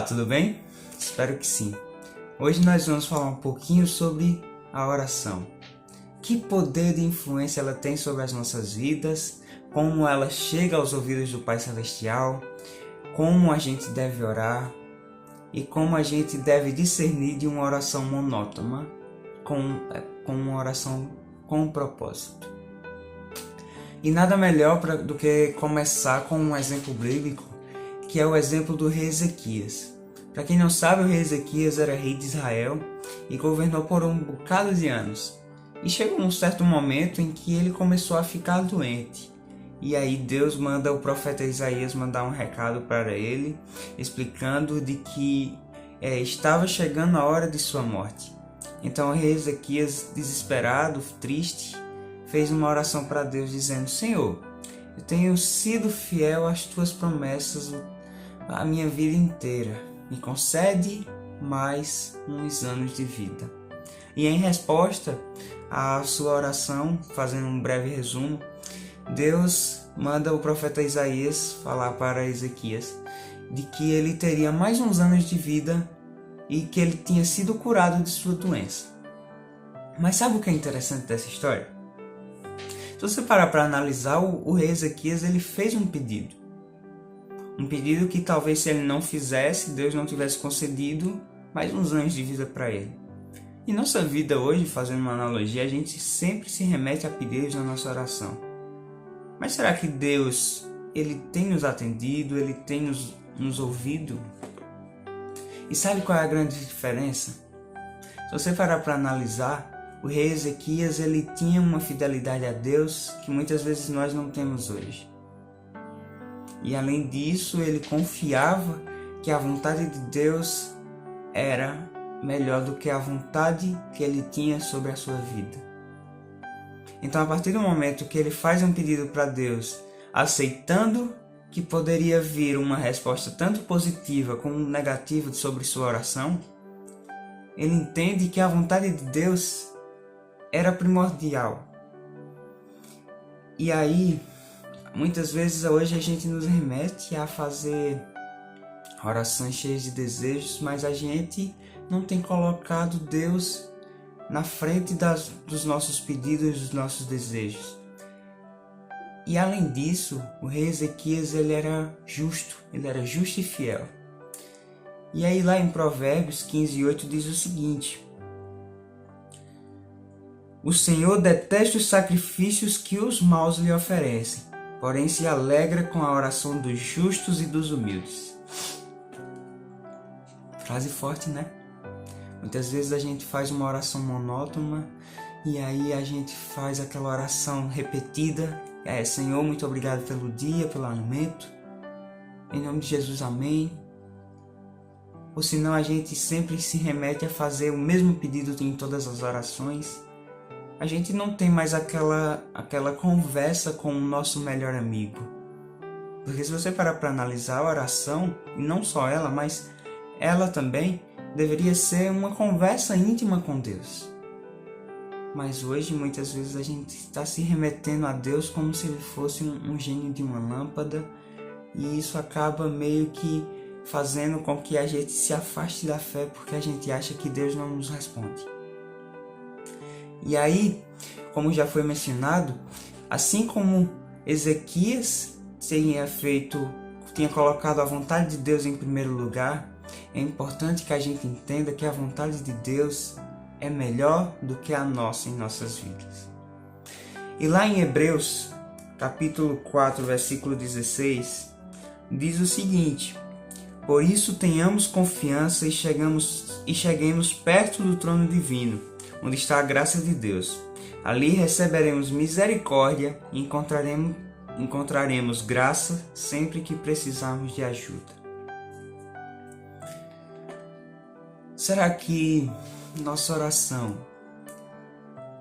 tudo bem? Espero que sim. Hoje nós vamos falar um pouquinho sobre a oração. Que poder de influência ela tem sobre as nossas vidas, como ela chega aos ouvidos do Pai Celestial, como a gente deve orar e como a gente deve discernir de uma oração monótona com uma oração com um propósito. E nada melhor do que começar com um exemplo bíblico, que é o exemplo do rei Ezequias. Para quem não sabe, o rei Ezequias era rei de Israel e governou por um bocado de anos. E chegou um certo momento em que ele começou a ficar doente. E aí Deus manda o profeta Isaías mandar um recado para ele, explicando de que estava chegando a hora de sua morte. Então o rei Ezequias, desesperado, triste, fez uma oração para Deus dizendo: Senhor, eu tenho sido fiel às tuas promessas a minha vida inteira. Me concede mais uns anos de vida. E em resposta à sua oração, fazendo um breve resumo, Deus manda o profeta Isaías falar para Ezequias de que ele teria mais uns anos de vida e que ele tinha sido curado de sua doença. Mas sabe o que é interessante dessa história? Se você parar para analisar, o rei Ezequias ele fez um pedido. Um pedido que talvez se ele não fizesse, Deus não tivesse concedido mais uns anos de vida para ele. Em nossa vida hoje, fazendo uma analogia, a gente sempre se remete a pedidos na nossa oração. Mas será que Deus ele tem nos atendido, ele tem nos ouvido? E sabe qual é a grande diferença? Se você parar para analisar, o rei Ezequias ele tinha uma fidelidade a Deus que muitas vezes nós não temos hoje. E além disso, ele confiava que a vontade de Deus era melhor do que a vontade que ele tinha sobre a sua vida. Então, a partir do momento que ele faz um pedido para Deus, aceitando que poderia vir uma resposta tanto positiva como negativa sobre sua oração, ele entende que a vontade de Deus era primordial. E aí, muitas vezes hoje a gente nos remete a fazer orações cheias de desejos, mas a gente não tem colocado Deus na frente dos nossos pedidos, dos nossos desejos. E além disso, o rei Ezequias ele era justo e fiel. E aí lá em Provérbios 15:8 diz o seguinte: O Senhor detesta os sacrifícios que os maus lhe oferecem, porém se alegra com a oração dos justos e dos humildes. Frase forte, né? Muitas vezes a gente faz uma oração monótona e aí a gente faz aquela oração repetida. Senhor, muito obrigado pelo dia, pelo alimento. Em nome de Jesus, amém. Ou senão a gente sempre se remete a fazer o mesmo pedido em todas as orações. A gente não tem mais aquela conversa com o nosso melhor amigo. Porque se você parar para analisar a oração, e não só ela, mas ela também deveria ser uma conversa íntima com Deus. Mas hoje, muitas vezes, a gente está se remetendo a Deus como se ele fosse um gênio de uma lâmpada, e isso acaba meio que fazendo com que a gente se afaste da fé, porque a gente acha que Deus não nos responde. E aí, como já foi mencionado, assim como Ezequias tinha colocado a vontade de Deus em primeiro lugar, é importante que a gente entenda que a vontade de Deus é melhor do que a nossa em nossas vidas. E lá em Hebreus, capítulo 4, versículo 16, diz o seguinte: Por isso tenhamos confiança e cheguemos perto do trono divino, onde está a graça de Deus. Ali receberemos misericórdia e encontraremos graça sempre que precisarmos de ajuda. Será que nossa oração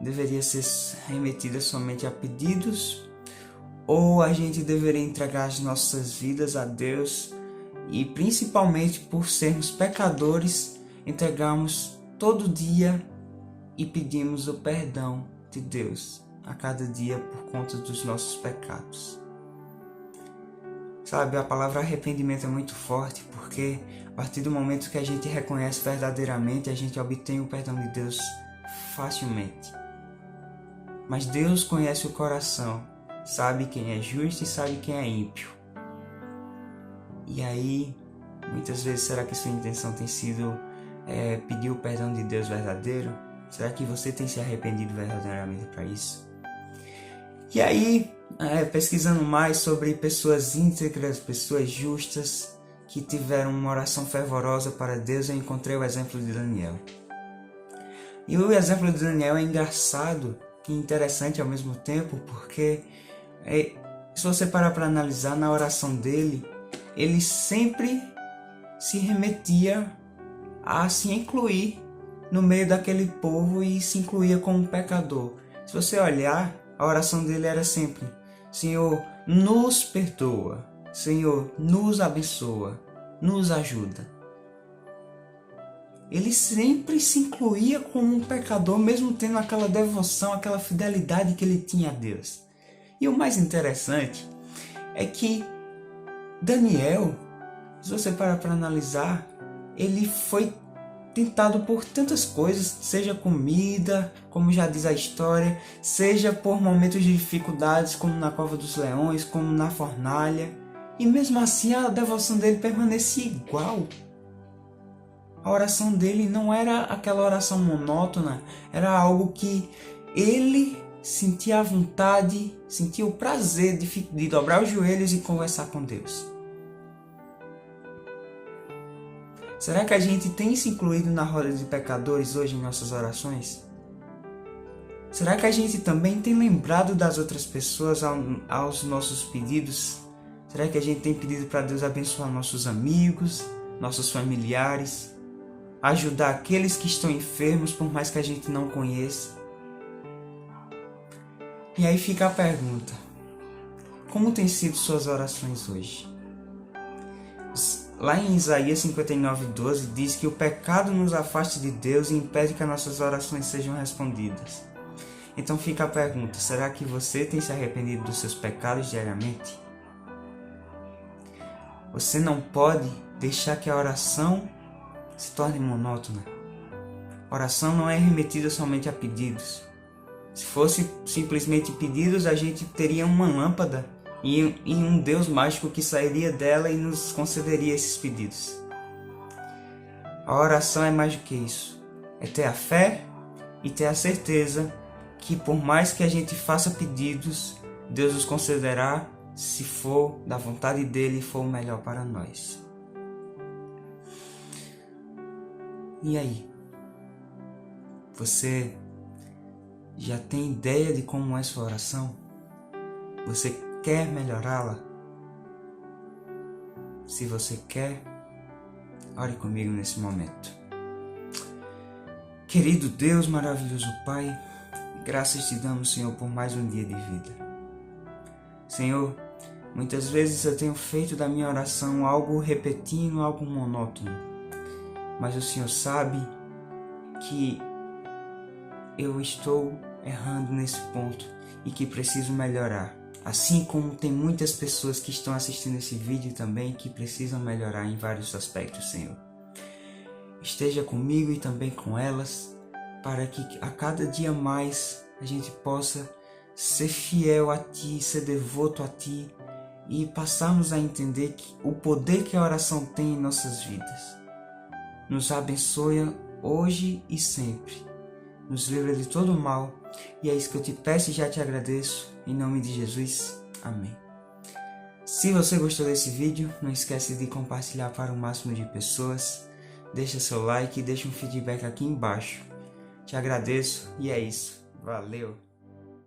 deveria ser remetida somente a pedidos? Ou a gente deveria entregar as nossas vidas a Deus e, principalmente por sermos pecadores, entregarmos todo dia e pedimos o perdão de Deus a cada dia por conta dos nossos pecados? Sabe, a palavra arrependimento é muito forte porque partir do momento que a gente reconhece verdadeiramente, a gente obtém o perdão de Deus facilmente. Mas Deus conhece o coração, sabe quem é justo e sabe quem é ímpio. E aí, muitas vezes, será que sua intenção tem sido pedir o perdão de Deus verdadeiro? Será que você tem se arrependido verdadeiramente para isso? E aí, pesquisando mais sobre pessoas íntegras, pessoas justas, que tiveram uma oração fervorosa para Deus, eu encontrei o exemplo de Daniel. E o exemplo de Daniel é engraçado e interessante ao mesmo tempo, porque se você parar para analisar na oração dele, ele sempre se remetia a se incluir no meio daquele povo e se incluía como pecador. Se você olhar, a oração dele era sempre: Senhor, nos perdoa, Senhor, nos abençoa, nos ajuda. Ele sempre se incluía como um pecador, mesmo tendo aquela devoção, aquela fidelidade que ele tinha a Deus. E o mais interessante é que Daniel, se você parar para analisar, ele foi tentado por tantas coisas, seja comida, como já diz a história, seja por momentos de dificuldades, como na cova dos leões, como na fornalha. E mesmo assim a devoção dele permanecia igual. A oração dele não era aquela oração monótona, era algo que ele sentia a vontade, sentia o prazer de dobrar os joelhos e conversar com Deus. Será que a gente tem se incluído na roda de pecadores hoje em nossas orações? Será que a gente também tem lembrado das outras pessoas aos nossos pedidos? Será que a gente tem pedido para Deus abençoar nossos amigos, nossos familiares, ajudar aqueles que estão enfermos, por mais que a gente não conheça? E aí fica a pergunta: como têm sido suas orações hoje? Lá em Isaías 59:12 diz que o pecado nos afasta de Deus e impede que as nossas orações sejam respondidas. Então fica a pergunta: será que você tem se arrependido dos seus pecados diariamente? Você não pode deixar que a oração se torne monótona. A oração não é remetida somente a pedidos. Se fosse simplesmente pedidos, a gente teria uma lâmpada e um Deus mágico que sairia dela e nos concederia esses pedidos. A oração é mais do que isso. É ter a fé e ter a certeza que por mais que a gente faça pedidos, Deus os concederá se for da vontade dele e for o melhor para nós. E aí? Você já tem ideia de como é sua oração? Você quer melhorá-la? Se você quer, ore comigo nesse momento. Querido Deus, maravilhoso Pai, graças te damos, Senhor, por mais um dia de vida. Senhor, muitas vezes eu tenho feito da minha oração algo repetindo, algo monótono. Mas o Senhor sabe que eu estou errando nesse ponto e que preciso melhorar. Assim como tem muitas pessoas que estão assistindo esse vídeo também que precisam melhorar em vários aspectos, Senhor. Esteja comigo e também com elas, para que a cada dia mais a gente possa ser fiel a Ti, ser devoto a Ti e passarmos a entender o poder que a oração tem em nossas vidas. Nos abençoe hoje e sempre. Nos livra de todo o mal. E é isso que eu te peço e já te agradeço. Em nome de Jesus. Amém. Se você gostou desse vídeo, não esquece de compartilhar para o máximo de pessoas. Deixa seu like e deixa um feedback aqui embaixo. Te agradeço e é isso. Valeu!